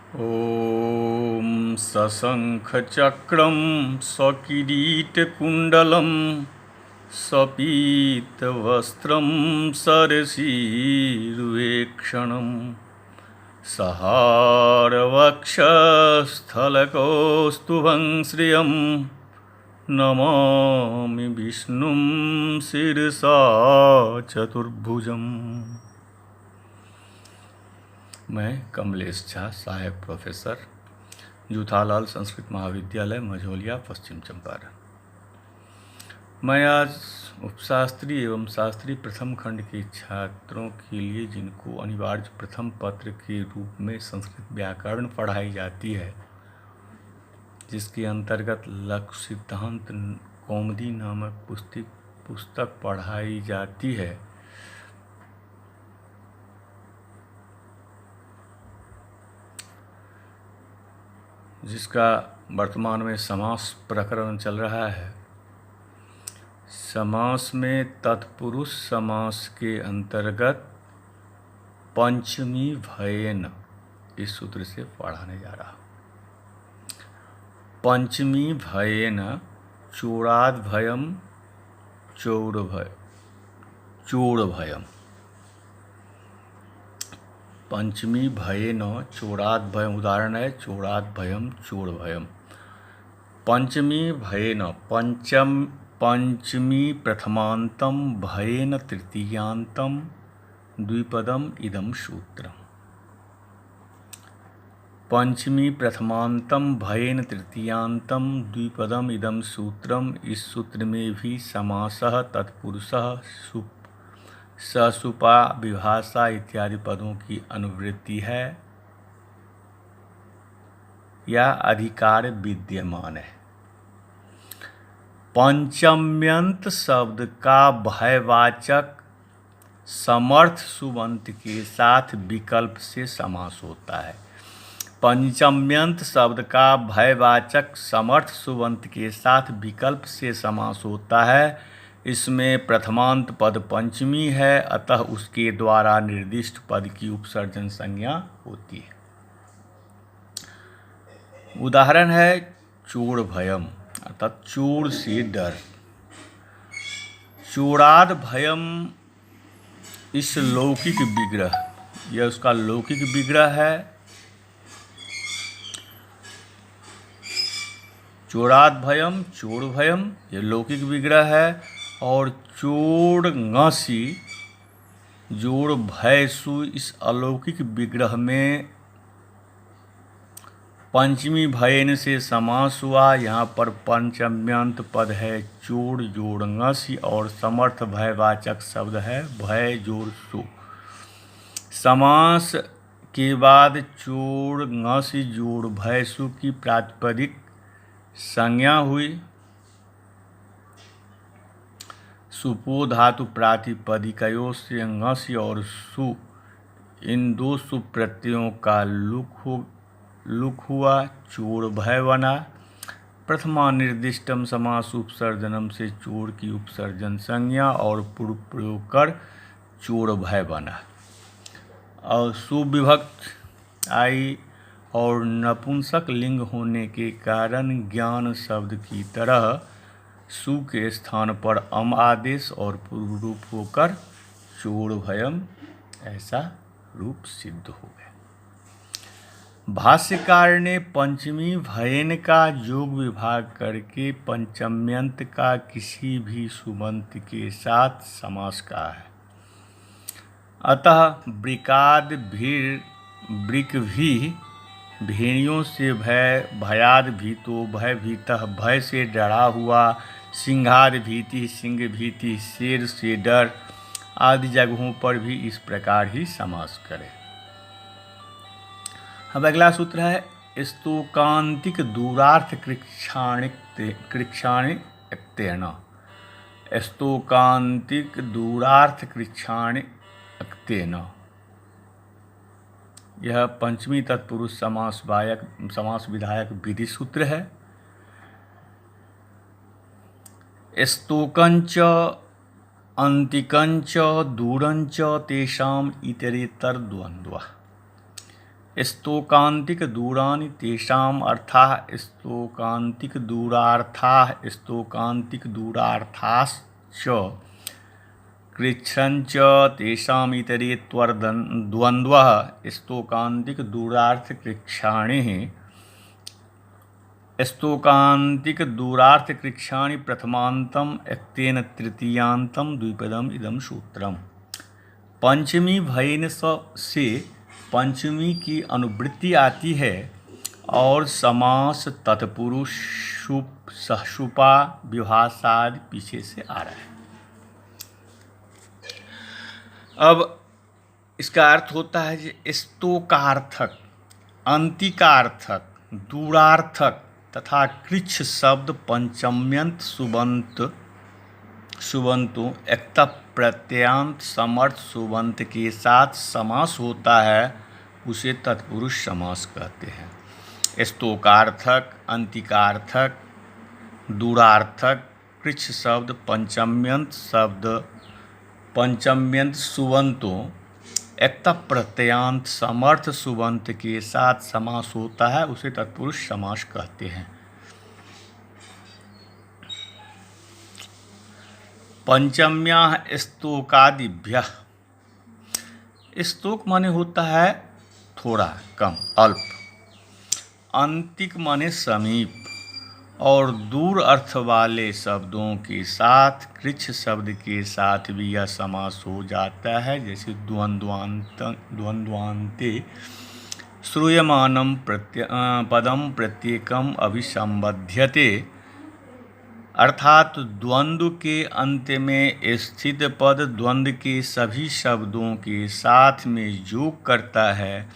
ॐ सशङ्खचक्रं सकिरीटकुण्डलं सपीतवस्त्रं सरसीरुवेक्षणं सहारवक्षस्थलकौस्तुभं श्रियं नमामि विष्णुं शिरसा चतुर्भुजम्। मैं कमलेश झा, सहायक प्रोफेसर, जूथालाल संस्कृत महाविद्यालय मझौलिया, पश्चिम चंपारण। मैं आज उपशास्त्री एवं शास्त्री प्रथम खंड के छात्रों के लिए, जिनको अनिवार्य प्रथम पत्र के रूप में संस्कृत व्याकरण पढ़ाई जाती है, जिसके अंतर्गत लघु सिद्धांत कौमुदी नामक पुस्तक पढ़ाई जाती है, जिसका वर्तमान में समास प्रकरण चल रहा है। समास में तत्पुरुष समास के अंतर्गत पंचमी भयेन इस सूत्र से पढ़ाने जा रहा हूँ। पंचमी भयेन चोराद भयम चोर भयम। पंचमी भयेन चोराद भयम, उदाहरण है चोराद भयम चोर भयम। पंचमी भयेन पंचमी प्रथमांतम भयेन तृतीयांतम द्विपदम इदम सूत्रम। पंचमी प्रथमांतम भयेन तृतीयांतम द्विपदम इदम सूत्रम। इस सूत्र में भी समासः, तत्पुरुषः, ससुपा, विभाषा इत्यादि पदों की अनुवृत्ति है या अधिकार विद्यमान है। पंचम्यंत शब्द का भयवाचक समर्थ सुबंत के साथ विकल्प से समास होता है। पंचम्यंत शब्द का भयवाचक समर्थ सुबंत के साथ विकल्प से समास होता है। इसमें प्रथमांत पद पंचमी है, अतः उसके द्वारा निर्दिष्ट पद की उपसर्जन संज्ञा होती है। उदाहरण है चोर भयम, अर्थात चोर से डर। चोराद भयम इस लौकिक विग्रह, यह उसका लौकिक विग्रह है। चोराद भयम चोर भयम यह लौकिक विग्रह है। और चोर ngसी जोड़ भयसु इस अलौकिक विग्रह में पंचमी भयन से समास हुआ। यहाँ पर पंचम्यंत पद है चोर जोड़ ngसी और समर्थ भयवाचक शब्द है भय जोड़ सु। समास के बाद चोर ngसी जोड़ भयसु की प्रातिपदिक संज्ञा हुई। सुपो धातु प्रातिपदिकयों से ngसी और सु, इन दो सुप्रत्ययों का लुक हुआ, चोर भय बना। प्रथमा निर्दिष्टम समास उपसर्जनम से चोर की उपसर्जन संज्ञा और पूर्व प्रयोग कर चोर भय बना। और सुविभक्त आई और नपुंसक लिंग होने के कारण ज्ञान शब्द की तरह सु के स्थान पर अम आदेश और पूर्व रूप होकर चोर भयम ऐसा रूप सिद्ध हो गया। भाष्यकार ने पंचमी भयन का योग विभाग करके पंचम्यंत का किसी भी सुबंत के साथ समास कहा है। अतः वृकाद वृक भी भेड़ियों से भय, भयाद भीतो भय भीतः भय से डरा हुआ, सिंहाद भीति सिंह भीति शेर से डर आदि जगहों पर भी इस प्रकार ही समास करें। अब अगला सूत्र है स्तोकांतिक दूरार्थ कृच्छाणिक्तेन। स्तोकांतिक दूरार्थ कृच्छाणिक्तेन, यह पंचमी तत्पुरुष समास विधायक विधि सूत्र है। स्तोकंच अंतिकंच दूरंच तेषाम इतरेतर द्वंद्व। स्तोकान्तिक दूरानि तेषाम् अर्थाः स्तोकान्तिक दूरार्थाः स्तोकान्तिक दूरार्थाश्च कृच्छ्रञ्च तेषाम् इतरेत्वर द्वन्द्वः स्तोकान्तिक दूरार्थ कृच्छ्राणिः स्तोकान्तिक दूरार्थ कृच्छ्राणि प्रथमान्तं एक्तेन तृतीयान्तं द्विपदम् इदं सूत्रम्। पंचमी भयन से पंचमी की अनुवृत्ति आती है और समास तत्पुरुष शुप सहशुपा विभाषाद पीछे से आ रहा है। अब इसका अर्थ होता है कि स्तोकार्थक, अंतिकार्थक, दूरार्थक तथा कृच्छ शब्द पंचम्यंत सुबंतों एकता प्रत्यांत समर्थ सुबंत के साथ समास होता है, उसे तत्पुरुष समास कहते हैं। स्तोकार्थक, अंतिकार्थक, दूरार्थक, कृच्छ शब्द पंचम्यंत सुबंतों एकता प्रत्यांत समर्थ सुबंत के साथ समास होता है, उसे तत्पुरुष समास कहते हैं। पंचम्याः स्तोकादिभ्यः। स्तोक माने होता है थोड़ा, कम, अल्प। अंतिक माने समीप और दूर अर्थ वाले शब्दों के साथ कृच्छ शब्द के साथ भी यह समास हो जाता है, जैसे द्वन्द्वान्ते श्रूयमानं पदम प्रत्येकम अभिसंबध्यते, अर्थात द्वंद्व के अंत में स्थित पद द्वंद्व के सभी शब्दों के साथ में योग करता है,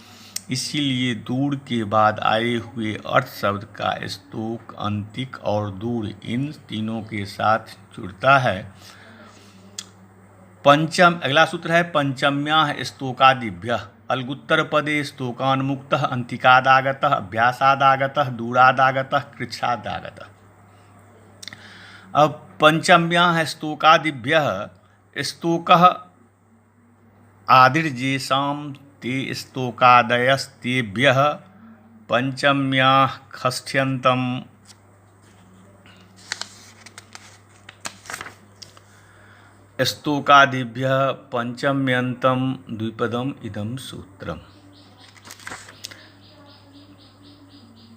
इसीलिए दूर के बाद आए हुए अर्थ शब्द का स्तोक, अंतिक और दूर इन तीनों के साथ जुड़ता है। अगला सूत्र है पंचम्याः स्तोकादिभ्यः। अलगुत्तर पदे स्तोकान्मुक्तः, अंतिकादागतः, अभ्यासादागतः, दूरादागतः, कृच्छादागतः। अब पंचम्याः स्तोकादिभ्यः स्तोकः आदिर्येषां ते स्तोकादयस्तेभ्यः पंचम्याः षष्ठ्यन्तम् स्तोकादिभ्यः पंचम्यन्तं द्विपदम् इदं सूत्रम्।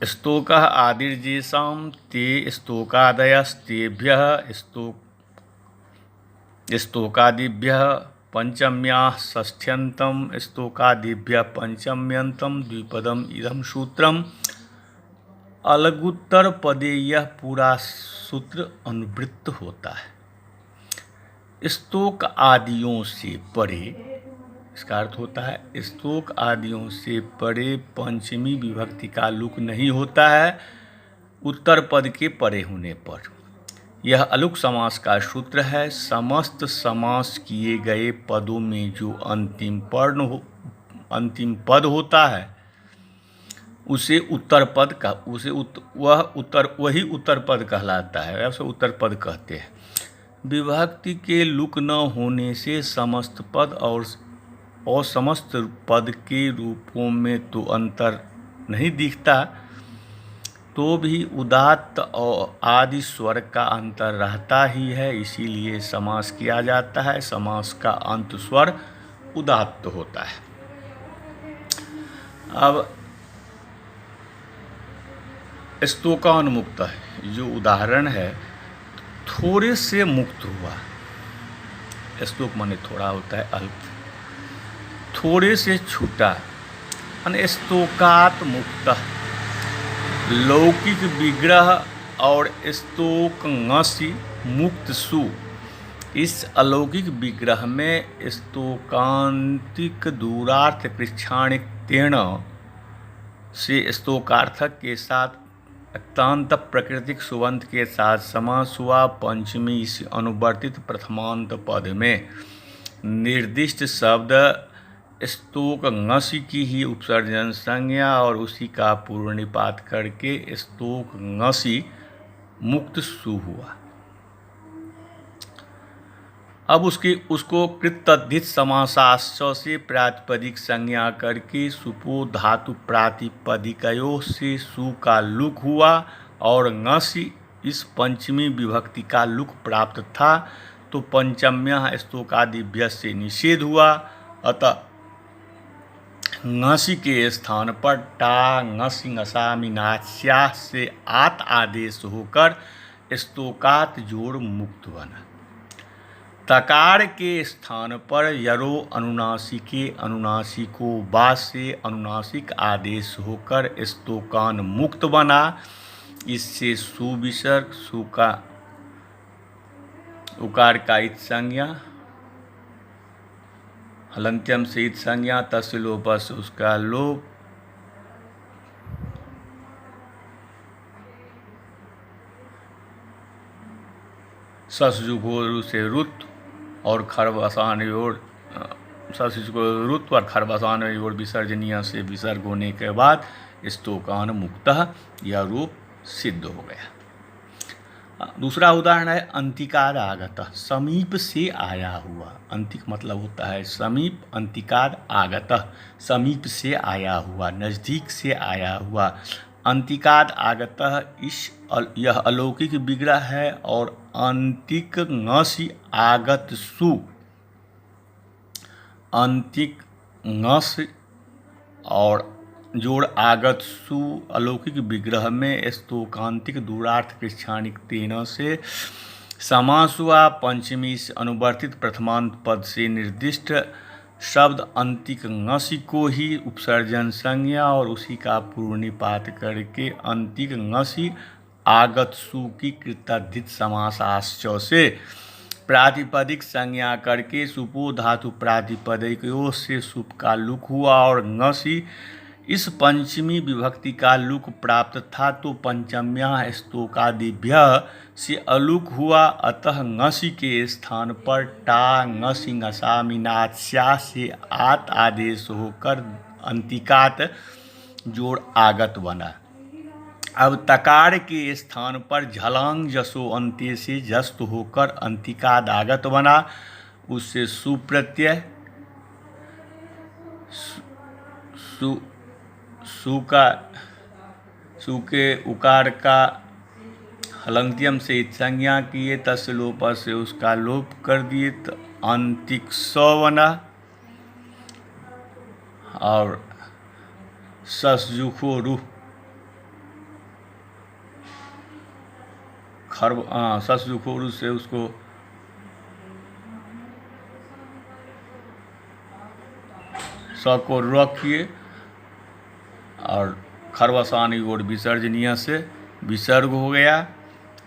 स्तोकः आदिर्येषां ते स्तोकादयस्तेभ्यः स्तोकादिभ्यः पंचम्याः षष्ठ्यन्तं स्तोकादिभ्यः पंचम्यन्तं द्विपदम् इदं सूत्रम्। अलगुत्तर पदे यह पूरा सूत्र अनुवृत्त होता है। स्तोक आदियों से परे, इसका अर्थ होता है स्तोक आदियों से परे पंचमी विभक्ति का लुक नहीं होता है उत्तर पद के परे होने पर। यह अलुक समास का सूत्र है। समस्त समास किए गए पदों में जो अंतिम पद होता है उसे उत्तर पद का वही उत्तर पद कहलाता है, उसे उत्तर पद कहते हैं। विभक्ति के लुक न होने से समस्त पद और समस्त पद के रूपों में तो अंतर नहीं दिखता, तो भी उदात्त और आदि स्वर का अंतर रहता ही है, इसीलिए समास किया जाता है। समास का अंत स्वर उदात्त होता है। अब स्तोकान्मुक्त है जो उदाहरण है, थोड़े से मुक्त हुआ। स्तोक माने थोड़ा होता है, अल्प। थोड़े से छूटा, स्तोकात् मुक्त। लौकिक विग्रह और स्तोकङसि मुक्त सु। इस अलौकिक विग्रह में स्तोकांतिक दूरार्थ कृच्छ्राणितेन से स्तोकार्थक के साथ अक्तांत प्रकृतिक सुबंत के साथ समास हुआ। पंचमी इस अनुवर्तित प्रथमांत पद में निर्दिष्ट शब्द स्तोकङसि की ही उपसर्जन संज्ञा और उसी का पूर्व निपात करके स्तोकङसि मुक्त सु हुआ। अब उसको कृत तद्धित समासाश्च से प्रातिपदिक संज्ञा करके सुपो धातु प्रातिपदिकयों से सु का लुक हुआ और ngसि इस पंचमी विभक्ति का लुक प्राप्त था, तो पंचम्य स्तोकादिभ्य से निषेध हुआ। अतः ngसि के स्थान पर टा ngसि ngसामि नास्या से आत आदेश होकर स्तोकात जोड़ मुक्त बना। तकार के स्थान पर यरो अनुनासिके अनुनासिको बा से अनुनासिक आदेश होकर स्तोकान मुक्त बना। इससे सुविसर्ग सु का उकार का इत संज्ञा, हलंत्यम से इत संज्ञा, तस्य लोपस उसका लोप, ससजुघोरु से रुत और खरवसान योर रुत और खरवसान योर विसर्जनीय से विसर्ग होने के बाद स्तोकान मुक्तः यह रूप सिद्ध हो गया। दूसरा उदाहरण है अंतिकाद आगत, समीप से आया हुआ। अंतिक मतलब होता है समीप, अंतिकाद आगत समीप से आया हुआ, नज़दीक से आया हुआ। अंतिकाद आगत यह अलौकिक विग्रह है और अंतिक ngसि आगत सु, अंतिक ngसि और जोड़ आगत सु अलौकिक विग्रह में स्तोकांतिक दूरार्थ कृच्छानिक तेन से समास हुआ। पंचमी से अनुवर्तित प्रथमांत पद से निर्दिष्ट शब्द अंतिक ngसि को ही उपसर्जन संज्ञा और उसी का पूर्व निपात करके अंतिक ngसि आगत सु की कृतद्धित समासाश्च से प्रातिपदिक संज्ञा करके सुपो धातु प्रातिपदिकयों से सुप का लुक हुआ और ngसि इस पंचमी विभक्ति का लुक प्राप्त था, तो पंचम्या स्तोकादिभ्य से अलुक हुआ। अतः ngसि के स्थान पर टा ngसि ngसामि नास्या से आत आदेश होकर अंतिकात जोड़ आगत बना। अब तकार के स्थान पर झलांग जसो अंत्य से जस्त होकर अंतिकाद आगत बना। उससे सुप्रत्यय सु के उकार का हलंत्यम से संज्ञा किए, तस्य लोप से उसका लोप कर दिए, तो अंतिक स बना। और ससजुखो रूह ससजुखोरु से उसको स को रखिए और खरवसानी और विसर्जनीय से विसर्ग हो गया,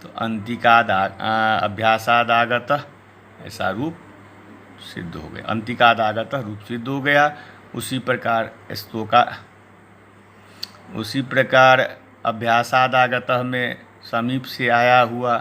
तो अंतिकाद अभ्यासाद आगत ऐसा रूप सिद्ध हो गया। अंतिकाद आगत रूप सिद्ध हो गया। उसी प्रकार अभ्यासाद आगत में समीप से आया हुआ,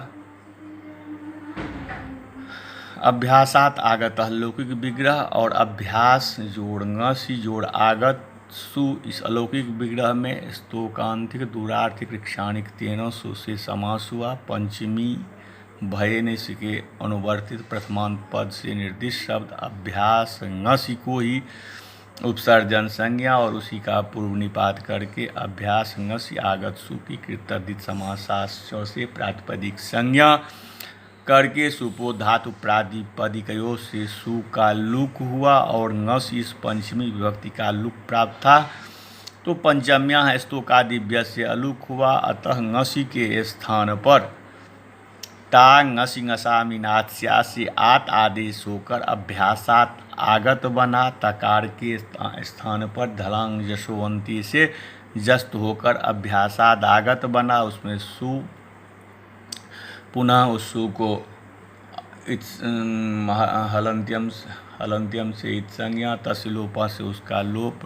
अभ्यासात आगत लौकिक विग्रह और अभ्यास जोड़ ngसि जोड़ आगत सु इस अलौकिक विग्रह में स्तोकांतिक दूरार्थिक क्षाणिक तेन सु से समास हुआ। पंचमी भय के अनुवर्तित प्रथमांत पद से निर्दिष्ट शब्द अभ्यास ngसि को ही उपसर्जन संज्ञा और उसी का पूर्व निपात करके अभ्यास ngसि आगत सु की कृतद्धित समासाश्च से प्रातिपदिक संज्ञा करके सुपो धातु प्रातिपदिकयों से सु का लुक हुआ और ngसि इस पंचमी विभक्ति का लुक प्राप्त था, तो पंचम्या स्तोकादिभ्य से अलुक हुआ। अतः ngसि के स्थान पर टा ngसि ngसामि नास्या से आत आदेश होकर अभ्यासात आगत बना। तकार के स्थान पर धलांग जशोवंती से जस्त होकर अभ्यासाद आगत बना। उसमें सु पुनः उस सु को हलंत्यम से इत संज्ञा, तस्य लोपा से उसका लोप,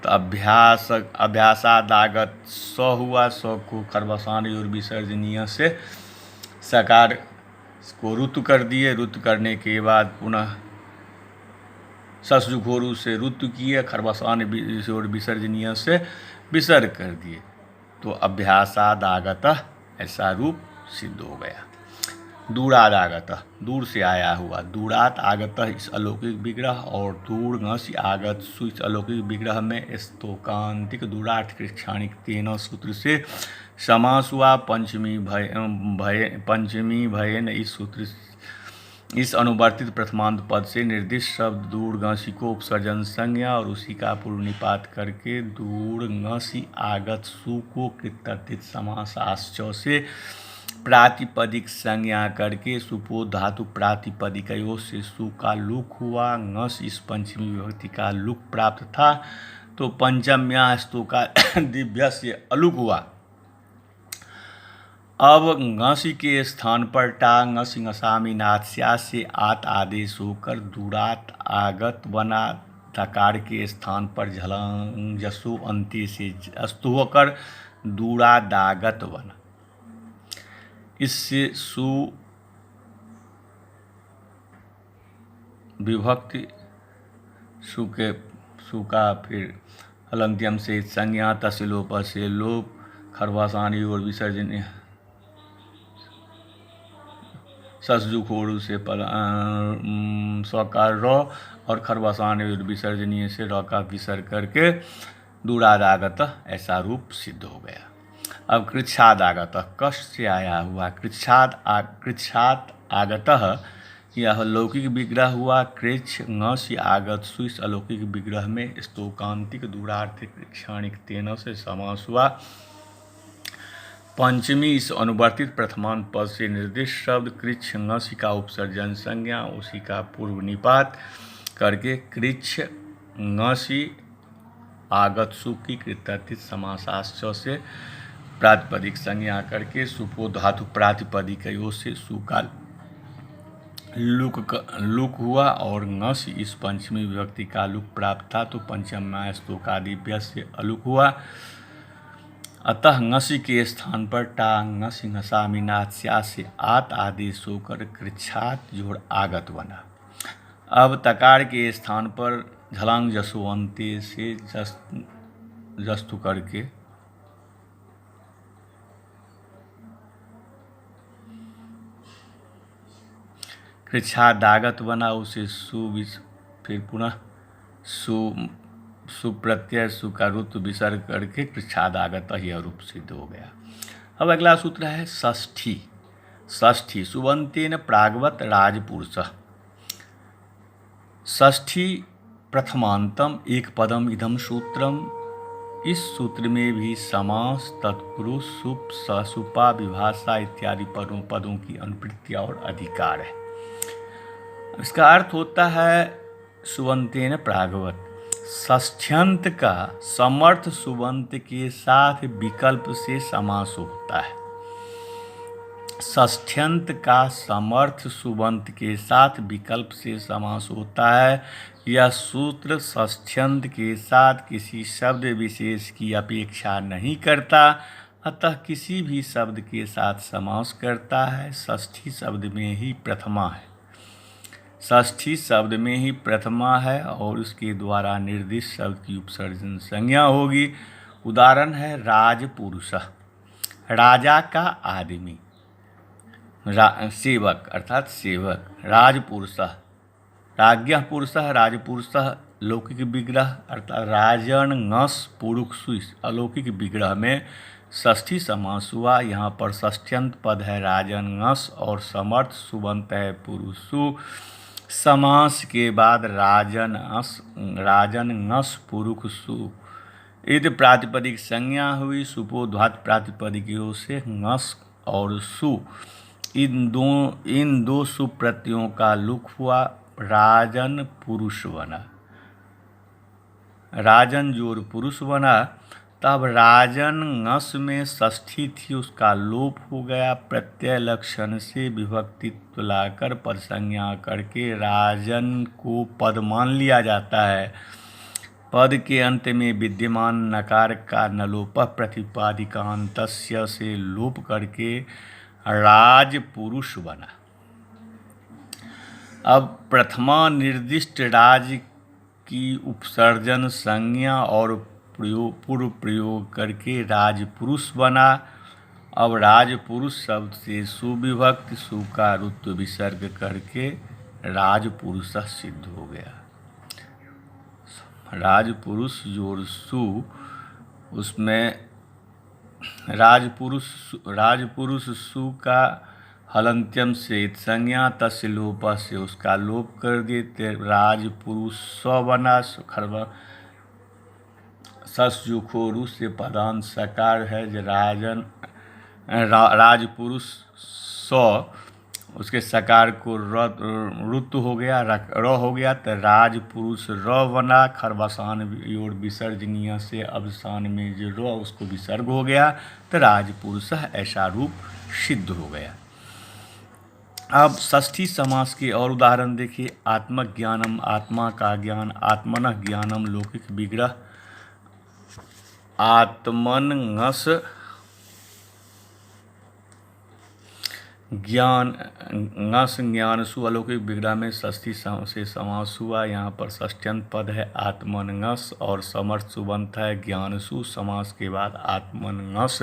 तो अभ्यासाद आगत स हुआ। स को खरवसानी और विसर्जनीय से सकार को रुत कर दिए। रुत करने के बाद पुनः ससजुघोरु से रुत किए, खरवसान और विसर्जनीय से विसर्ग कर दिए, तो अभ्यासाद आगत ऐसा रूप सिद्ध हो गया। दूराद आगत, दूर से आया हुआ, दूरात आगत इस अलौकिक विग्रह, और दूर घसी आगत सु इस अलौकिक विग्रह में स्तोकांतिक दूरार्थ कृच्छाणिक तेन सूत्र से समास हुआ। पंचमी भयन इस सूत्र इस अनुवर्तित प्रथमांत पद से निर्दिष्ट शब्द दूर घसी को उपसर्जन संज्ञा और उसी का पूर्व निपात करके दूर घसी आगत सु को कृत्यर्थित समासाश्च से प्रातिपदिक संज्ञा करके सुपोध धातु प्रातिपदिकयों से सु का लुक हुआ। घस इस पंचमी विभक्ति का लुक प्राप्त था, तो पंचम्या स्तु का दिव्य से अलुक हुआ। अब घसी के स्थान पर टा घसी घसामी नाथस्या से आत आदेश होकर दूरात आगत बना। तकार के स्थान पर झलंग जसु अंत्य से अस्तु होकर दूरादागत बना। इससे सु विभक्ति सु का फिर हलंत्यम से संज्ञा तसिलोप से लोप खरवासानी और विसर्जन ससजु खोड़ू से स्वकार र और खरवासान विसर्जनीय से र का विसर्ग करके दूरादागत ऐसा रूप सिद्ध हो गया। अब कृच्छादागत कष्ट से आया हुआ, कृच्छात आगत यह लौकिक विग्रह हुआ। कृच्छ घसी आगत सु इस अलौकिक विग्रह में स्तोकांतिक दूरार्थ क्षणिक तेन से समास हुआ। पंचमी इस अनुवर्तित प्रथमांत पद से निर्दिष्ट शब्द कृच्छ घसी का उपसर्जन संज्ञा उसी का पूर्व निपात करके कृच्छ घसी आगत सु की कृत्यर्थित समासाश्च से प्रातिपदिक संज्ञा करके सुपो धातु प्रातिपदिकयों से सु का लुक हुआ और घस इस पंचमी विभक्ति का लुक प्राप्त था, तो पंचम्या स्तोकादिभ्य से अलुक हुआ। अतः घसी के स्थान पर टा घसी घसामी नाथस्या से आत आदेश होकर कृच्छात जोड़ आगत बना। अब तकार के स्थान पर झलांग जसोवंते से जस्तु करके कृच्छादागत बना। उसे सु फिर पुनः सुप्रत्यय सु का रूप विसर्ग करके कृच्छादागत यह रूप सिद्ध हो गया। अब अगला सूत्र है षष्ठी। षष्ठी सुबंतेन प्रागवत राजपुरुष। षष्ठी प्रथमांतम एक पदम इदम सूत्रम। इस सूत्र में भी समास तत्पुरुष सुप ससुपा विभाषा इत्यादि पदों की अनुवृत्ति और अधिकार है। इसका अर्थ होता है सुबंतेन प्रागवत, षष्ठ्यंत का समर्थ सुबंत के साथ विकल्प से समास होता है। षष्ठ्यंत का समर्थ सुबंत के साथ विकल्प से समास होता है। यह सूत्र षष्ठ्यंत के साथ किसी शब्द विशेष की अपेक्षा नहीं करता, अतः किसी भी शब्द के साथ समास करता है। षष्ठी शब्द में ही प्रथमा है, षष्ठी शब्द में ही प्रथमा है और उसके द्वारा निर्दिष्ट शब्द की उपसर्जन संज्ञा होगी। उदाहरण है राजपुरुष, राजा का आदमी, सेवक अर्थात सेवक। राजपुरुष राज्ञः पुरुषः, राजपुरुषः लौकिक विग्रह अर्थात राजन ngस पुरुष अलौकिक विग्रह में षष्ठी समास हुआ। यहाँ पर षष्ठ्यंत पद है राजन ngस और समर्थ सुबंत है पुरुषु। समास के बाद राजन ngस पुरुषु इति प्रातिपदिक संज्ञा हुई। सुपोद्घात प्रातिपदिकों से ngस और सु इन दो सुप्रत्ययों का लुक हुआ। राजन पुरुष बना, राजन जोर पुरुष बना। तब राजन ngस में षष्ठी थी, उसका लोप हो गया। प्रत्यय लक्षण से विभक्तित्व लाकर पद संज्ञा करके राजन को पद मान लिया जाता है। पद के अंत में विद्यमान नकार का नलोप प्रतिपादिकांतस्य से लोप करके राजपुरुष बना। अब प्रथमा निर्दिष्ट राज की उपसर्जन संज्ञा और पूर्व प्रयोग करके राजपुरुष बना अब राजपुरुष शब्द से सुविभक्त सु का रुत्व विसर्ग करके राजपुरुष सिद्ध हो गया। राजपुरुष जोड़ सु, उसमें राजपुरुष सु का हलंत्यम से संज्ञा तस्य लोप से उसका लोप कर देते राजपुरुष स बना। खरबा सस जुखोरु से पदांत सकार है। राजपुरुष स उसके सकार को ऋतु हो गया, र हो गया, तो राजपुरुष र बना। खरबसान योड़ विसर्जनीय से अवसान में जो र उसको विसर्ग हो गया, तो राजपुरुष ऐसा रूप सिद्ध हो गया। अब षष्ठी समास के और उदाहरण देखिए। आत्मज्ञानम, आत्मा का ज्ञान, आत्मनः ज्ञानम लौकिक विग्रह, आत्मनस ज्ञान, नस ज्ञानसु अलौकिक विग्रह में षष्ठी से समास हुआ। यहाँ पर षष्ठ्यंत पद है आत्मनस और समर्थ सुबंत है ज्ञानसु। समास के बाद आत्मनस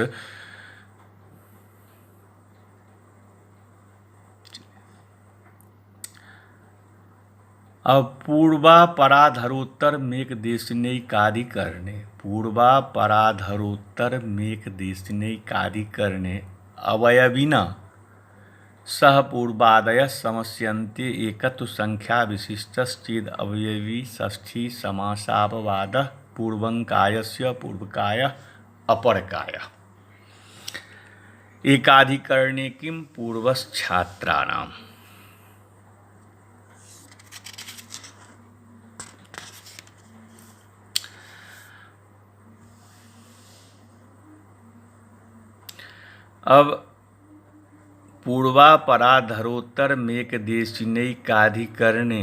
अब पूर्वा पराधरोत्तर मेक देशनेय कार्य करने, पूर्वा पराधरोत्तर मेक देशनेय कार्य करने अवयविना सह पूर्वादय समस्यन्ते एकत्व संख्या विशिष्टश्चेद अवयवी षष्ठी समासापवाद पूर्वंकायस्य पूर्वकाय अपरकाय एकाधिकरणे किम पूर्वच्छात्राणाम। अब पूर्वा पराधरोत्तर मेक देशिनैकाधिकरणे,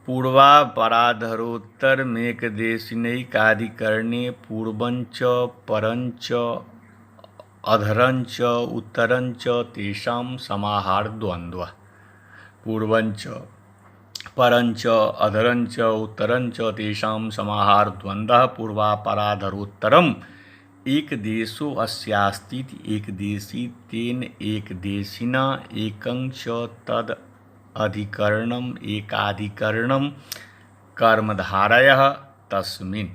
पूर्वा पराधरोत्तर मेक देशिनैकाधिकरणे पूर्वंच परंच अधरंच उत्तरंच तेषां समाहार द्वंद्व, पूर्वंच परंच अधरंच उत्तरंच तेषां समाहार द्वंद्व पूर्वा पराधरोत्तरम एक देशो अस्यास्ति एक देशी तेन एक देशिना एकं च तद अधिकरणम एकाधिकरणम कर्मधारयः तस्मिन्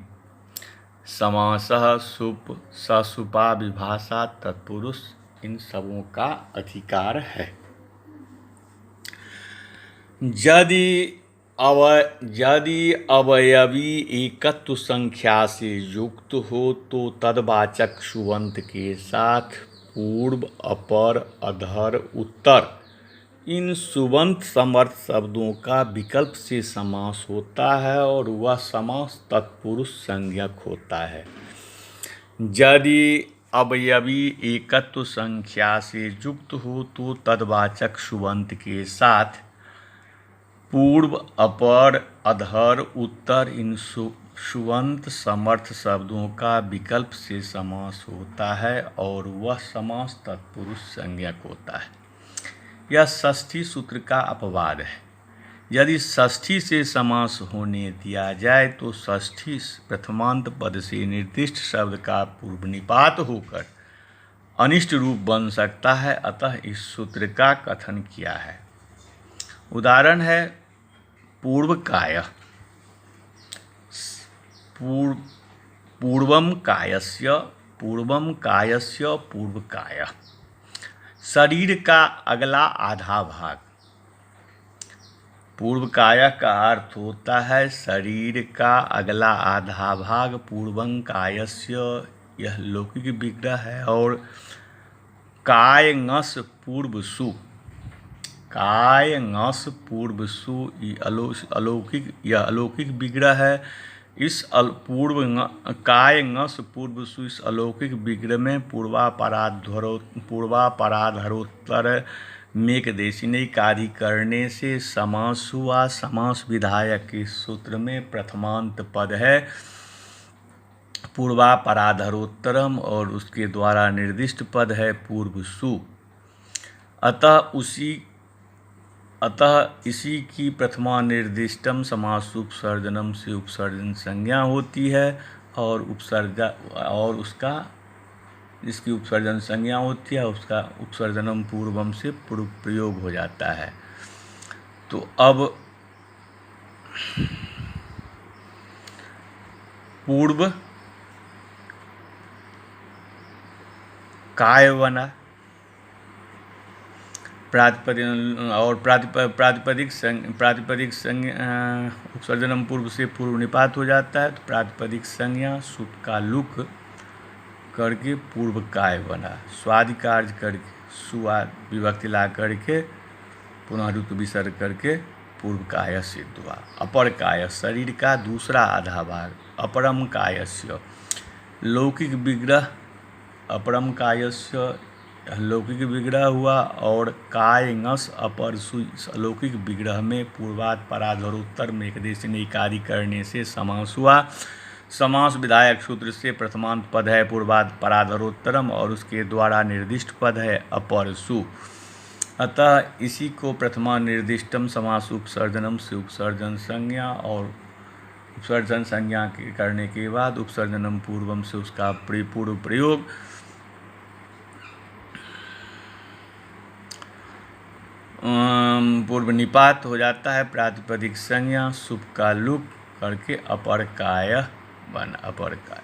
समासः सुप ससुपा विभाषा तत्पुरुष, इन सबों का अधिकार है। यदि अवयवी एकत्व संख्या से युक्त हो तो तदवाचक सुबंत के साथ पूर्व अपर अधर उत्तर इन सुबंत समर्थ शब्दों का विकल्प से समास होता है और वह समास तत्पुरुष संज्ञक होता है। यदि अवयवी एकत्व संख्या से युक्त हो तो तदवाचक सुबंत के साथ पूर्व अपर अधर उत्तर इन सुबंत समर्थ शब्दों का विकल्प से समास होता है और वह समास तत्पुरुष संज्ञक होता है। यह षष्ठी सूत्र का अपवाद है। यदि षष्ठी से समास होने दिया जाए तो षष्ठी प्रथमांत पद से निर्दिष्ट शब्द का पूर्व निपात होकर अनिष्ट रूप बन सकता है, अतः इस सूत्र का कथन किया है। उदाहरण है पूर्वकाय, पूर्वम कायस्य पूर्वकाय, शरीर का अगला आधा भाग। पूर्वकाय का अर्थ होता है शरीर का अगला आधा भाग। पूर्वंकायस्य यह लौकिक विग्रह है और काय ngस पूर्व सु, काय ngस पूर्व सु यह अलौकिक विग्रह है। इस काय ngस पूर्व सु इस अलौकिक विग्रह में पूर्वापराधरोत्तर मेक देशिनैकादि करने से समास हुआ। समास विधायक के सूत्र में प्रथमांत पद है पूर्वापराधरोत्तरम और उसके द्वारा निर्दिष्ट पद है पूर्व सु। अतः इसी की प्रथमा निर्दिष्टम समास उपसर्जनम से उपसर्जन संज्ञा होती है और उसका जिसकी उपसर्जन संज्ञा होती है उसका उपसर्जनम पूर्वम से पूर्व प्रयोग हो जाता है। तो अब पूर्व काय बना, प्रातिपदिक संज्ञा उपसर्जनम पूर्व से पूर्व निपात हो जाता है। तो प्रातिपदिक संज्ञा सुप का लुक करके पूर्व काय बना, स्वादिकार्य करके सुआ विभक्ति ला करके पुनः ऋतु विसर्ग करके पूर्व काय सिद्ध हुआ। अपर काय शरीर का दूसरा आधा भाग, अपरम कायस्य लौकिक विग्रह, अपरम कायस्य लौकिक विग्रह हुआ और काय ngस अपर सु अलौकिक विग्रह में पूर्वाद पराधरोत्तर में एक देशीय इकादी करने से समास हुआ। समास विधायक सूत्र से प्रथमांत पद है पूर्वाद पराधरोत्तरम और उसके द्वारा निर्दिष्ट पद है अपर सु। अतः इसी को प्रथमा निर्दिष्टम समास उपसर्जनम से उपसर्जन संज्ञा और उपसर्जन संज्ञा के करने के बाद उपसर्जनम पूर्वम से उसका पूर्व प्रयोग पूर्व निपात हो जाता है। प्रातिपदिक संज्ञा सुप का लुक करके अपर काय बना, अपर काय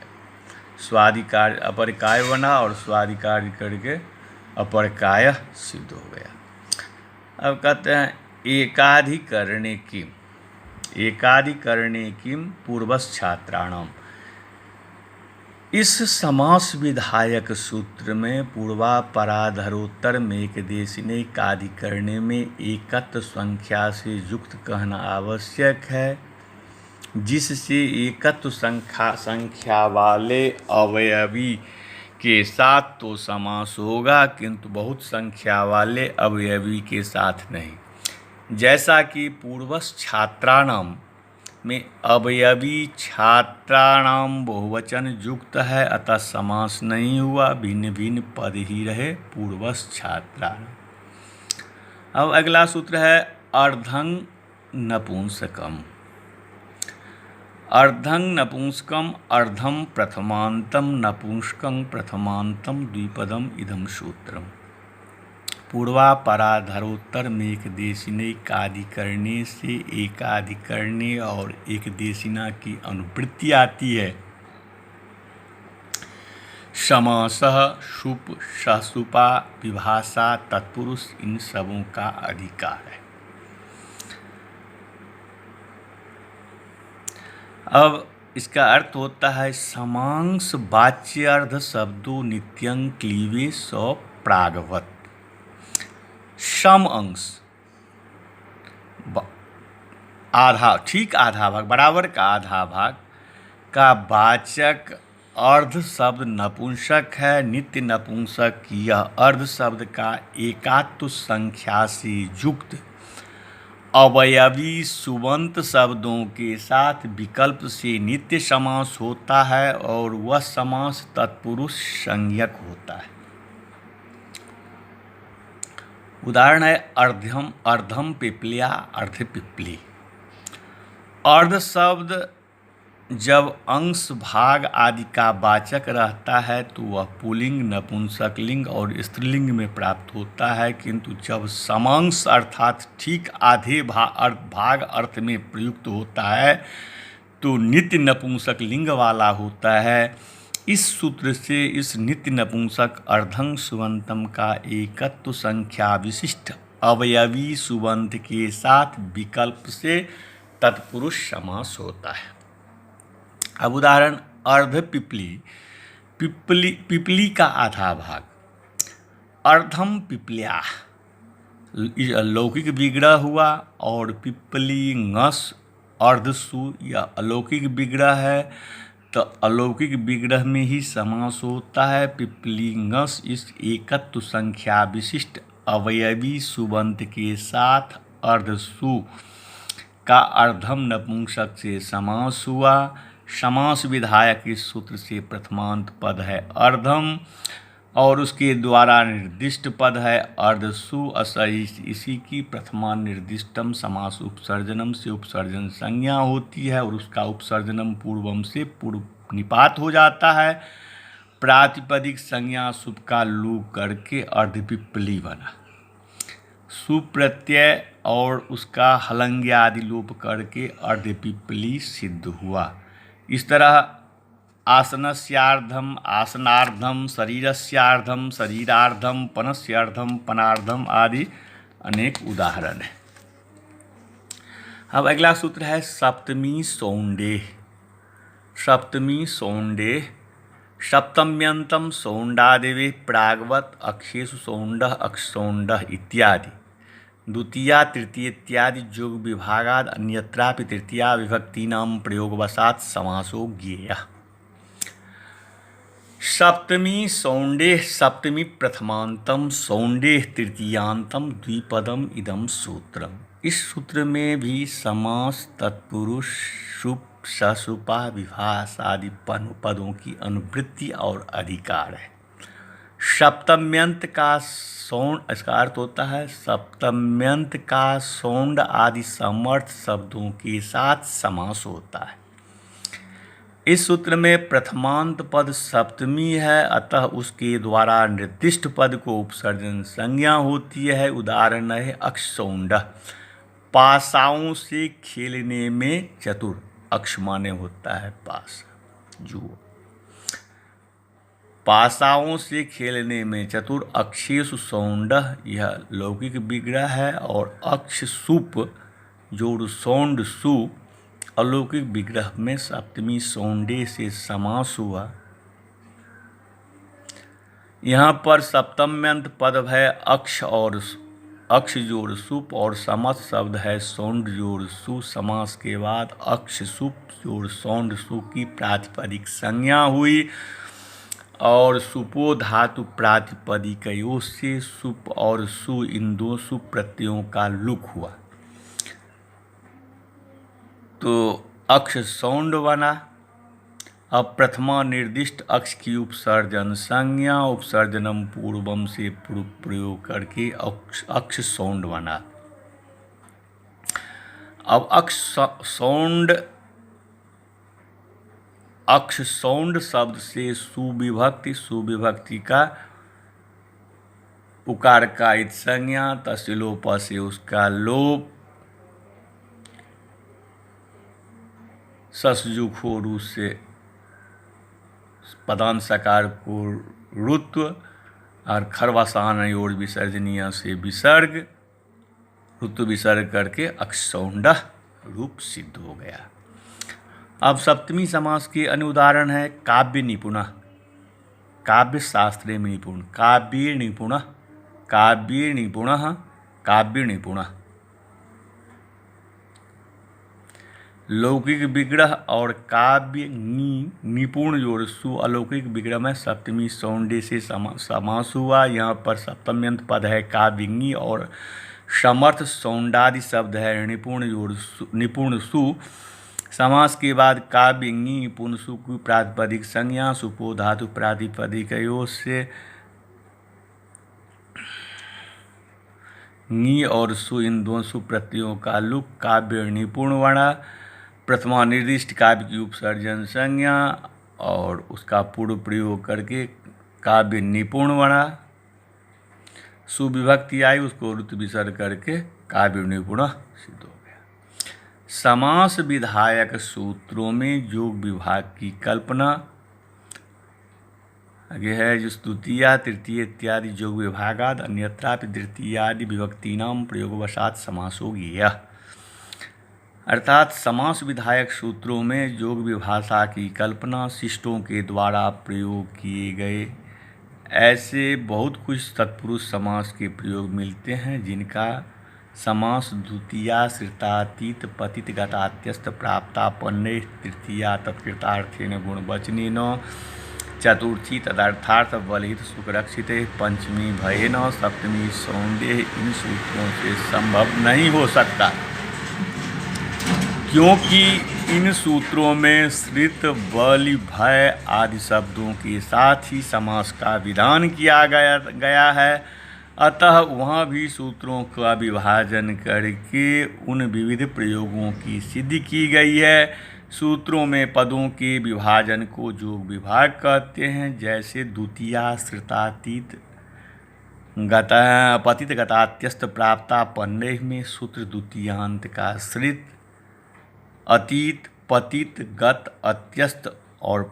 स्वादिकार अपर काय बना और स्वादिकार करके अपर काय सिद्ध हो गया। अब कहते हैं एकाधिकरणे किम, एकाधिकरणे किम पूर्वस् छात्राणाम। इस समास विधायक सूत्र में पूर्वा पराधरोत्तर में एक देशीय एकाधिकरणे में एकत्व संख्या से युक्त कहना आवश्यक है, जिससे एकत्व संख्या वाले अवयवी के साथ तो समास होगा किंतु बहुत संख्या वाले अवयवी के साथ नहीं। जैसा कि पूर्वस् छात्राणाम में अवयवी छात्राणाम बहुवचन युक्त है, अतः समास नहीं हुआ, भिन्न भिन्न पद ही रहे पूर्वस् छात्राणाम। अब अगला सूत्र है अर्धं नपुंसकम। अर्धं नपुंसकम अर्धम प्रथमांतम नपुंसकं प्रथमांतम द्विपदम इदम सूत्रम। पूर्वा पराधरोत्तर में एक देशीय एकाधिकरणे से एकाधिकरणे और एक देशीना की अनुवृत्ति आती है। समासः शुप ससुपा विभाषा तत्पुरुष इन सबों का अधिकार है। अब इसका अर्थ होता है समांश वाच्य अर्ध शब्दों नित्यं क्लीवे स प्रागवत। सम अंश आधा, ठीक आधा भाग, बराबर का आधा भाग का वाचक अर्ध शब्द नपुंसक है। नित्य नपुंसक यह अर्ध शब्द का एकात्व संख्या से युक्त अवयवी सुबंत शब्दों के साथ विकल्प से नित्य समास होता है और वह समास तत्पुरुष संज्ञक होता है। उदाहरण है अर्धम, अर्धम पिपलिया, अर्ध पिपली। अर्ध शब्द जब अंश भाग आदि का वाचक रहता है तो वह पुल्लिंग, नपुंसकलिंग और स्त्रीलिंग में प्राप्त होता है, किंतु जब समांश अर्थात ठीक आधे भाग अर्थ में प्रयुक्त होता है तो नित्य नपुंसक लिंग वाला होता है। इस सूत्र से इस नित्य नपुंसक अर्धं सुबंतम का एकत्व संख्या विशिष्ट अवयवी सुबंत के साथ विकल्प से तत्पुरुष समास होता है। अब उदाहरण अर्ध पिपली, पिपली का आधा भाग। अर्धम पिपलिया लौकिक विग्रह हुआ और पिपली ngस अर्धसु या अलौकिक विग्रह है, तो अलौकिक विग्रह में ही समास होता है। पिपली ngस इस एकत्व संख्या विशिष्ट अवयवी सुबंत के साथ अर्धसु का अर्धम नपुंसक से समास हुआ। समास विधायक इस सूत्र से प्रथमांत पद है अर्धम और उसके द्वारा निर्दिष्ट पद है अर्धसु। इसी की प्रथमा निर्दिष्टम समास उपसर्जनम से उपसर्जन संज्ञा होती है और उसका उपसर्जनम पूर्वम से पूर्व निपात हो जाता है। प्रातिपदिक संज्ञा सुप का लूप करके अर्धपिपली बना। सुप प्रत्यय और उसका हलंग आदि लोप करके अर्धपिपली सिद्ध हुआ। इस तरह आसनस्यार्धम आसनार्धम, शरीरस्यार्धम शरीरार्धम, पनस्यार्धम पनार्धम आदि अनेक उदाहरण हैं। अब अगला सूत्र है सप्तमी सौंडेह। सप्तमी सौंडेह सप्तम्यंतम सौंडादिवे प्रागवत अक्षेषु सौंडः अक्षसौंडः इत्यादि। द्वितीया तृतीय इत्यादि जोग विभागाद अन्यत्रापि तृतीया विभक्तीनां प्रयोगवशात् समासो ज्ञेयः। सप्तमी सौंडेह सप्तमी प्रथमांतम सौंडेह तृतीयांतम द्विपदम इदम सूत्रम। इस सूत्र में भी समास तत्पुरुष सुप ससुपा विभास आदि पदों की अनुवृत्ति और अधिकार है। सप्तम्यंत का सौंड, इसका अर्थ होता है सप्तम्यंत का सौंड आदि समर्थ शब्दों के साथ समास होता है। इस सूत्र में प्रथमांत पद सप्तमी है, अतः उसके द्वारा निर्दिष्ट पद को उपसर्जन संज्ञा होती है। उदाहरण है अक्षसौंड, पासाओं से खेलने में चतुर। अक्ष माने होता है पास, जुआ। पासाओं से खेलने में चतुर। अक्षेषु सौंड यह लौकिक विग्रह है, और अक्ष सुप जोड़ सौंड सु अलौकिक विग्रह में सप्तमी सौंडे से समास हुआ। यहाँ पर सप्तम्यंत पद है अक्ष और अक्ष जोड़ सुप, और समस्त शब्द है सौंड जोड़ सु। समास के बाद अक्ष सुप जोड़ सौंड सु की प्रातिपदिक संज्ञा हुई, और सुपो धातु प्रातिपदिकयों से सुप और सु इन दो सुप प्रत्ययों का लुक हुआ, तो अक्ष सौंड बना। अब प्रथमा निर्दिष्ट अक्ष की उपसर्जन संज्ञा उपसर्जनम पूर्वम से पूर्व प्रयोग करके अक्ष सौंड बना। अब अक्ष सौंड शब्द से सुविभक्ति का उकार का इत संज्ञा, तस्लोप से उसका लोप, ससजुखोरु से पदांत सकार को रुत्व, और खरवासान और विसर्जनीय से विसर्ग, रुत्व विसर्ग करके अक्षसौंड रूप सिद्ध हो गया। अब सप्तमी समास के अन्य उदाहरण है काव्य निपुण, काव्य शास्त्रे में निपुण, काव्य निपुण, काव्य निपुण, काव्य निपुण। लौकिक विग्रह और काव्य निपुण जोड़ सु अलौकिक विग्रह में सप्तमी सौंडे से समास हुआ। यहाँ पर सप्तम्यंत पद है काव्यंगी, और समर्थ सौंडादि शब्द है निपुण जोड़ निपुण सु। समास के बाद काव्यंगी निपुण सु की प्रातिपदिक संज्ञा सुपो धातु प्रातिपदिकयों से नी और सु इन दोनों सु प्रत्ययों का लुक काव्य निपुण बना। प्रथमा निर्दिष्ट काव्य की उपसर्जन संज्ञा और उसका पूर्व प्रयोग करके काव्य निपुण बना। सुविभक्ति आई, उसको रुत्व विसर्ग करके काव्य निपुण सिद्ध हो गया। समास विधायक सूत्रों में जोग विभाग की कल्पना आगे है, जो द्वितीया तृतीय इत्यादि जोग विभागाद अन्यत्रापि तृतीयादि विभक्तीनां प्रयोगवशात् समासो ज्ञेयः। अर्थात समास विधायक सूत्रों में जोग विभाषा की कल्पना शिष्टों के द्वारा प्रयोग किए गए ऐसे बहुत कुछ तत्पुरुष समास के प्रयोग मिलते हैं, जिनका समास द्वितीया श्रितातीत पतित गतात्यस्त प्राप्तापन्ने तृतीया तत्कृतार्थेन गुणवचनेन चतुर्थी तदर्थार्थ बलित सुखरक्षित पंचमी भयेन सप्तमी सौंदेह इन सूत्रों से संभव नहीं हो सकता, क्योंकि इन सूत्रों में श्रित बलि भय आदि शब्दों के साथ ही समास का विधान किया गया है। अतः वहाँ भी सूत्रों का विभाजन करके उन विविध प्रयोगों की सिद्धि की गई है। सूत्रों में पदों के विभाजन को जोग विभाग कहते हैं। जैसे द्वितीया श्रितातीत पतित गतात्यस्त प्राप्तापन्नेह में सूत्र द्वितीयांत का श्रित अतीत पतित गत अत्यस्त और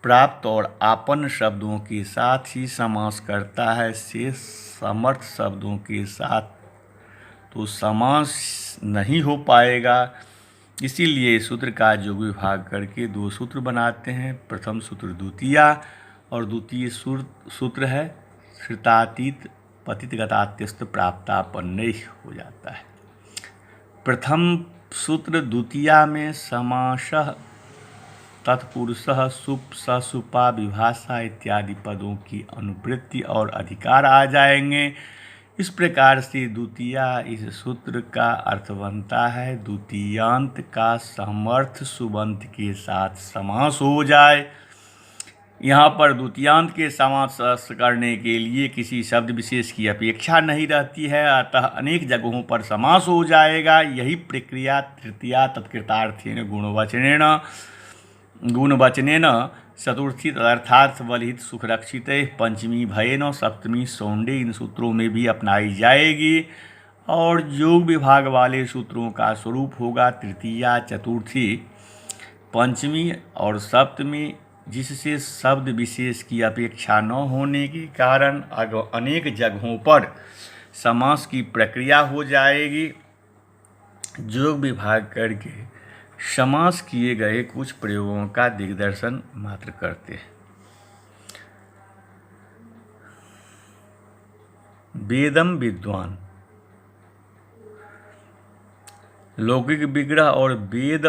प्राप्त और आपन्न शब्दों के साथ ही समास करता है। शेष समर्थ शब्दों के साथ तो समास नहीं हो पाएगा। इसीलिए सूत्र का जो विभाग करके दो सूत्र बनाते हैं। प्रथम सूत्र द्वितीया और द्वितीय सूत्र है श्रितातीत पतित गतात्यस्त प्राप्तापन्नेह हो जाता है। प्रथम सूत्र द्वितीया में समासः तत्पुरुषः सुप ससुपा विभाषा इत्यादि पदों की अनुवृत्ति और अधिकार आ जाएंगे। इस प्रकार से द्वितीया इस सूत्र का अर्थ बनता है द्वितीयांत का समर्थ सुबंत के साथ समास हो जाए। यहाँ पर द्वितीयांत के समास करने के लिए किसी शब्द विशेष की अपेक्षा नहीं रहती है, अतः अनेक जगहों पर समास हो जाएगा। यही प्रक्रिया तृतीया तत्कृतार्थेन गुणवचनेन चतुर्थी तदर्थार्थ बलहित सुखरक्षित पंचमी भयेन सप्तमी सौंडे इन सूत्रों में भी अपनाई जाएगी। और योग विभाग वाले सूत्रों का स्वरूप होगा तृतीया चतुर्थी पंचमी और सप्तमी, जिससे शब्द विशेष की अपेक्षा न होने के कारण अनेक जगहों पर समास की प्रक्रिया हो जाएगी। योग विभाग करके समास किए गए कुछ प्रयोगों का दिग्दर्शन मात्र करते हैं। वेदम विद्वान लौकिक विग्रह और वेद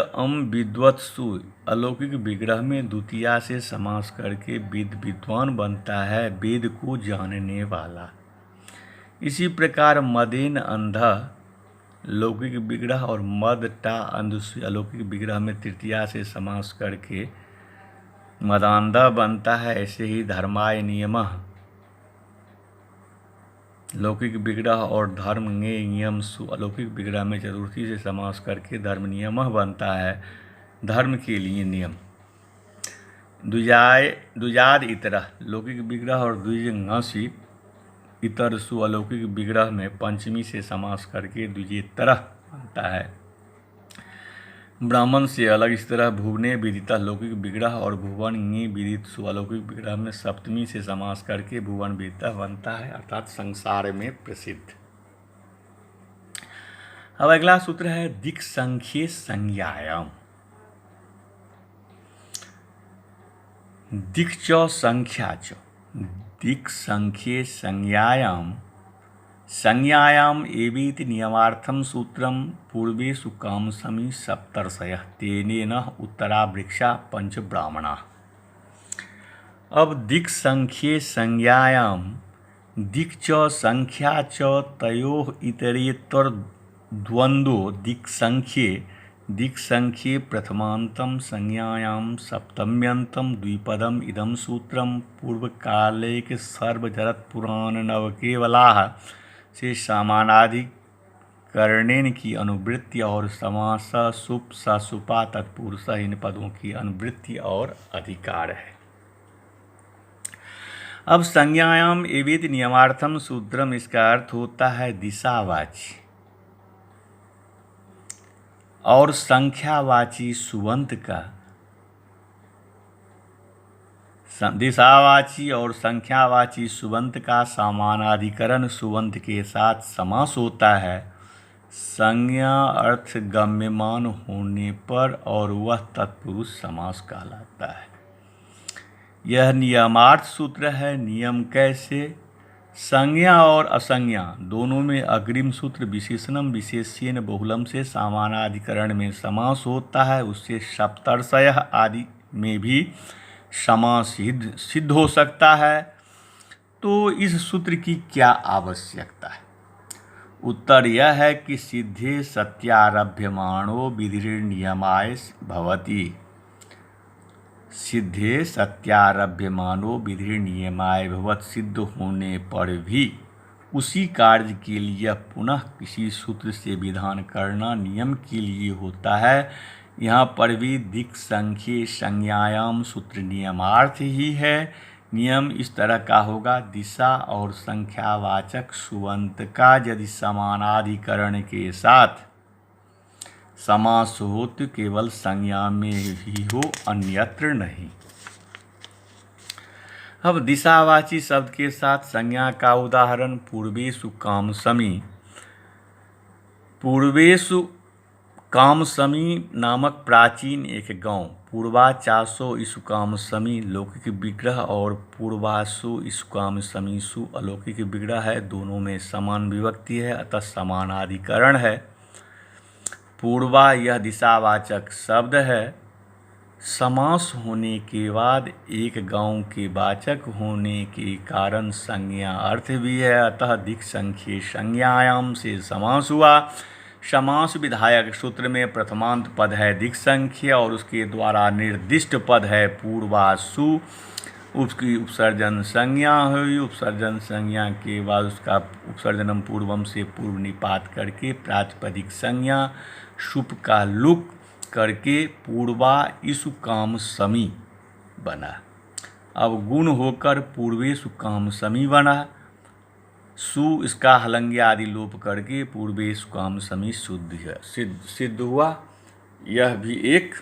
विद्वत्सु अलौकिक विग्रह में द्वितीया से समास करके विद्वान बनता है, वेद को जानने वाला। इसी प्रकार मदेन अंधा लौकिक विग्रह और मदटा अंधुष्य अलौकिक विग्रह में तृतीया से समास करके मदांधा बनता है। ऐसे ही धर्माय नियमः लौकिक विग्रह और धर्म नियम सु अलौकिक विग्रह में चतुर्थी से समास करके धर्म नियमः बनता है, धर्म के लिए नियम। द्विजाद इतरः लौकिक विग्रह और द्विजंगसी इतर सु अलौकिक विग्रह में पंचमी से समास करके द्विजेतरः बनता है। ब्राह्मण से अलग इस तरह भुवने विदिता लौकिक विग्रह और भुवन विदित सु अलौकिक विग्रह में सप्तमी से समास करके भुवन विदिता बनता है, अर्थात संसार में प्रसिद्ध। अब अगला सूत्र है दिक् संख्ये संज्ञायाम। दिक् च संख्या च दिक् संख्ये संज्ञायाम एवेति नियमार्थम सूत्रम पूर्वेषु कामसमी सप्तर्षयः तेनेन उत्तरा वृक्षा पंच ब्राह्मणा। अब दिक् संख्ये संज्ञायाम दिक् च संख्या च तयोः इतरेतर द्वंद्वो दिक् संख्ये प्रथमांतम संज्ञायाम सप्तम्यंतम द्विपदम इदम सूत्रम पूर्वकाले के सर्वजरत पुराण नवकेवलाः से समानाधिकरणेन की अनुवृत्ति और समास सुप ससुपा तत्पुरुष इन पदों की अनुवृत्ति और अधिकार है। अब संज्ञायाम एवेति नियमार्थम सूत्रम, इसका अर्थ होता है दिशावाची और संख्यावाची सुबंत का दिशावाची और संख्यावाची सुबंत का समानाधिकरण सुबंत के साथ समास होता है संज्ञा अर्थ गम्यमान होने पर, और वह तत्पुरुष समास कहलाता है। यह नियमार्थ सूत्र है। नियम कैसे? संज्ञा और असंज्ञा दोनों में अग्रिम सूत्र विशेषणम विशेष्येन बहुलम से समानाधिकरण में समास होता है, उससे सप्तर्षयः आदि में भी समास सिद्ध हो सकता है। तो इस सूत्र की क्या आवश्यकता है? उत्तर यह है कि सिद्धे सत्यारभ्यमाणो विधिर्नियमाय भवति। सिद्धे सत्यारभ्यमानो विधिर्नियमाय भवत, सिद्ध होने पर भी उसी कार्य के लिए पुनः किसी सूत्र से विधान करना नियम के लिए होता है। यहाँ पर भी दिक् संख्ये संज्ञायाम सूत्र नियमार्थ ही है। नियम इस तरह का होगा, दिशा और संख्यावाचक सुबंत का यदि समानाधिकरण के साथ समास हो तो केवल संज्ञा में ही हो, अन्यत्र नहीं। अब दिशावाची शब्द के साथ संज्ञा का उदाहरण पूर्वेषु कामसमी। पूर्वेषु कामसमी नामक प्राचीन एक गांव, पूर्वाचासो ईसु कामसमी लौकिक विग्रह और पूर्वासु ईसु कामसमीसु अलौकिक विग्रह है। दोनों में समान विभक्ति है, अतः समानाधिकरण है। पूर्वा यह दिशावाचक शब्द है। समास होने के बाद एक गांव के वाचक होने के कारण संज्ञा अर्थ भी है, अतः दिक् संख्ये संज्ञायाम से समास हुआ। समास विधायक सूत्र में प्रथमांत पद है दिक् संख्य और उसके द्वारा निर्दिष्ट पद है पूर्वासु, उसकी उपसर्जन संज्ञा हुई। उपसर्जन संज्ञा के बाद उसका उपसर्जनम पूर्वम से पूर्व निपात करके प्रातिपदिक संज्ञा शुप का लुक करके पूर्वा ईसु कामसमी बना। अब गुण होकर पूर्वेषु कामसमी बना। सु इसका हलंग्य आदि लोप करके पूर्वेषु कामसमी सिद्ध हुआ। यह भी एक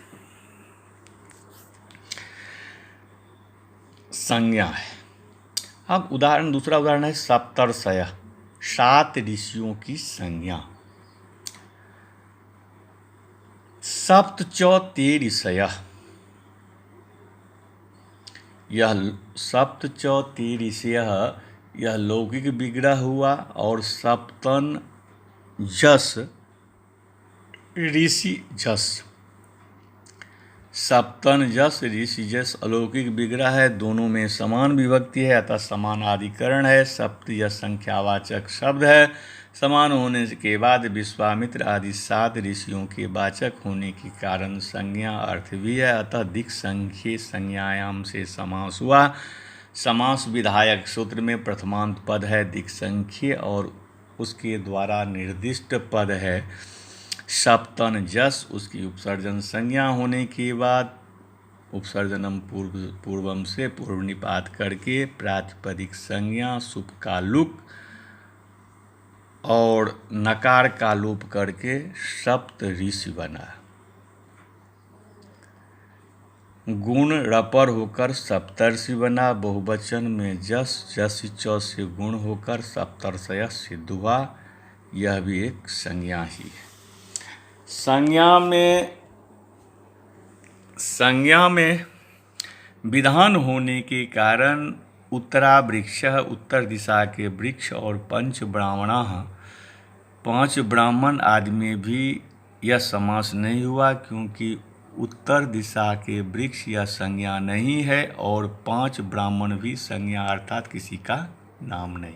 संज्ञा है। अब दूसरा उदाहरण है सप्तर्षय, 7 ऋषियों की संज्ञा। सप्त च ते ऋषयः, यह सप्त च ते ऋषयः यह लौकिक विग्रह हुआ और सप्तन जस ऋषि जस, सप्तन जस ऋषि जस अलौकिक विग्रह है। दोनों में समान विभक्ति है, अतः समानाधिकरण है। सप्त यह संख्यावाचक शब्द है। समान होने के बाद विश्वामित्र आदि 7 ऋषियों के वाचक होने के कारण संज्ञा अर्थ भी है, अतः दिक् संख्ये संज्ञायाम से समास हुआ। समास विधायक सूत्र में प्रथमांत पद है दिक् संख्ये और उसके द्वारा निर्दिष्ट पद है सप्तन जस। उसकी उपसर्जन संज्ञा होने के बाद उपसर्जनम पूर्वम से पूर्व निपात करके प्रातिपदिक संज्ञा शुप का लुक और नकार का लोप करके सप्त ऋषि बना। गुण रपर होकर सप्तर्षि बना। बहुवचन में जस जसि च से गुण होकर सप्तर्षय सिद्ध हुआ। यह भी एक संज्ञा ही है। संज्ञा में विधान होने के कारण उत्तरा वृक्ष, उत्तर दिशा के वृक्ष और पंच ब्राह्मणाः, 5 ब्राह्मण आदि में भी यह समास नहीं हुआ, क्योंकि उत्तर दिशा के वृक्ष यह संज्ञा नहीं है और 5 ब्राह्मण भी संज्ञा अर्थात किसी का नाम नहीं।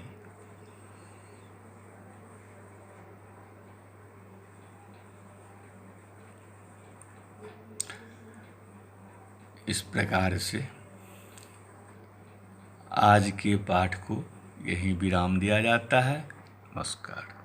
इस प्रकार से आज के पाठ को यहीं विराम दिया जाता है। नमस्कार।